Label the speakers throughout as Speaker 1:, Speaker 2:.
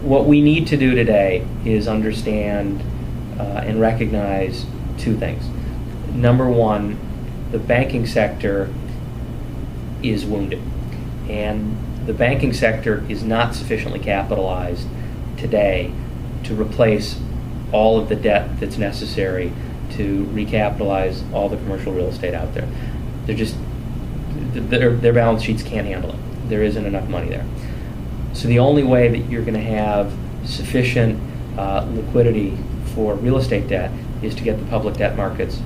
Speaker 1: what we need to do today is understand and recognize two things. Number one, the banking sector is wounded, and the banking sector is not sufficiently capitalized today to replace all of the debt that's necessary to recapitalize all the commercial real estate out there. Their balance sheets can't handle it. There isn't enough money there. So the only way that you're going to have sufficient liquidity for real estate debt is to get the public debt markets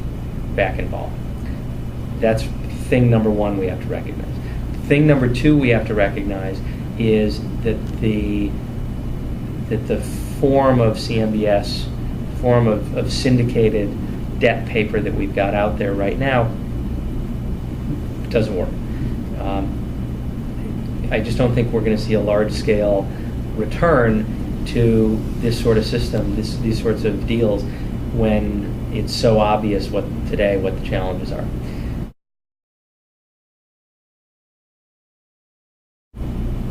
Speaker 1: back involved. That's thing number one we have to recognize. Thing number two we have to recognize is that the form of CMBS, form of syndicated debt paper that we've got out there right now doesn't work. I just don't think we're going to see a large-scale return to this sort of system, these sorts of deals, when it's so obvious what the challenges are.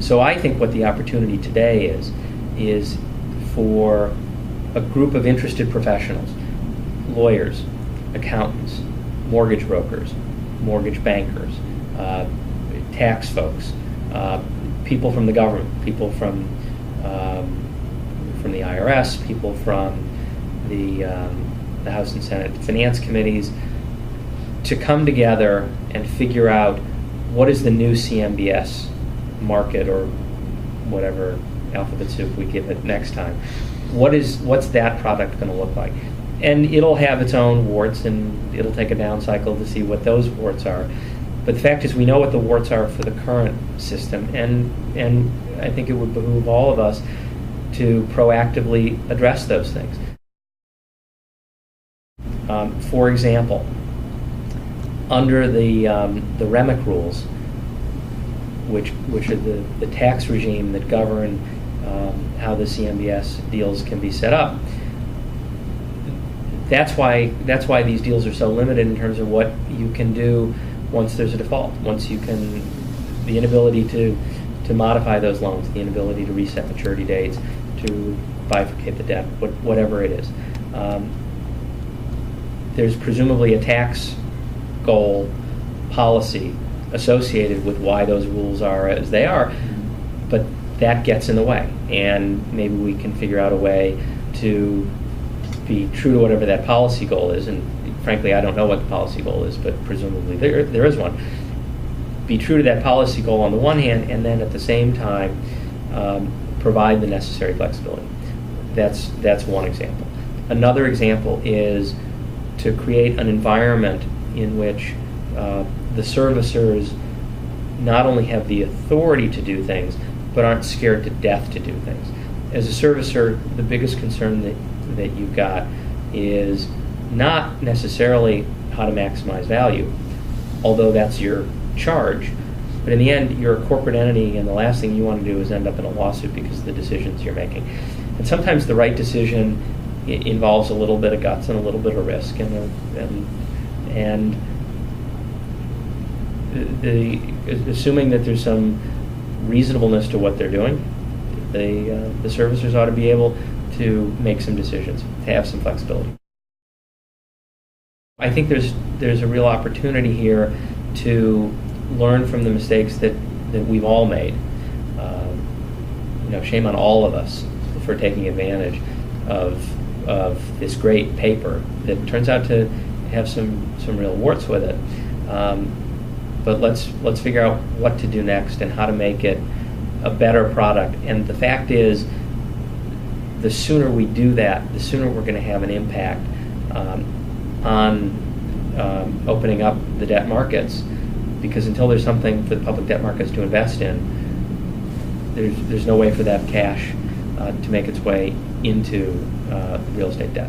Speaker 1: So I think what the opportunity today is for a group of interested professionals, lawyers, accountants, mortgage brokers, mortgage bankers, tax folks, people from the government, people from the IRS, people from the House and Senate Finance Committees, to come together and figure out what is the new CMBS market, or whatever alphabet soup we give it next time. What's that product going to look like? And it'll have its own warts, and it'll take a down cycle to see what those warts are. But the fact is, we know what the warts are for the current system, and I think it would behoove all of us to proactively address those things. For example, under the Rudnick rules, which are the tax regime that govern how the CMBS deals can be set up. That's why these deals are so limited in terms of what you can do once there's a default. The inability to modify those loans, the inability to reset maturity dates, to bifurcate the debt, whatever it is. There's presumably a tax goal policy associated with why those rules are as they are, but that gets in the way, and maybe we can figure out a way to be true to whatever that policy goal is. And frankly, I don't know what the policy goal is, but presumably there is one. Be true to that policy goal on the one hand, and then at the same time provide the necessary flexibility. That's one example. Another example is to create an environment in which the servicers not only have the authority to do things, but aren't scared to death to do things. As a servicer, the biggest concern that you've got is not necessarily how to maximize value, although that's your charge. But in the end, you're a corporate entity, and the last thing you want to do is end up in a lawsuit because of the decisions you're making. And sometimes the right decision involves a little bit of guts and a little bit of risk, and assuming that there's some reasonableness to what they're doing, the servicers ought to be able to make some decisions, to have some flexibility. I think there's a real opportunity here to learn from the mistakes that we've all made. Shame on all of us for taking advantage of this great paper that turns out to have some real warts with it. But let's figure out what to do next and how to make it a better product. And the fact is, the sooner we do that, the sooner we're going to have an impact on opening up the debt markets. Because until there's something for the public debt markets to invest in, there's no way for that cash to make its way into real estate debt.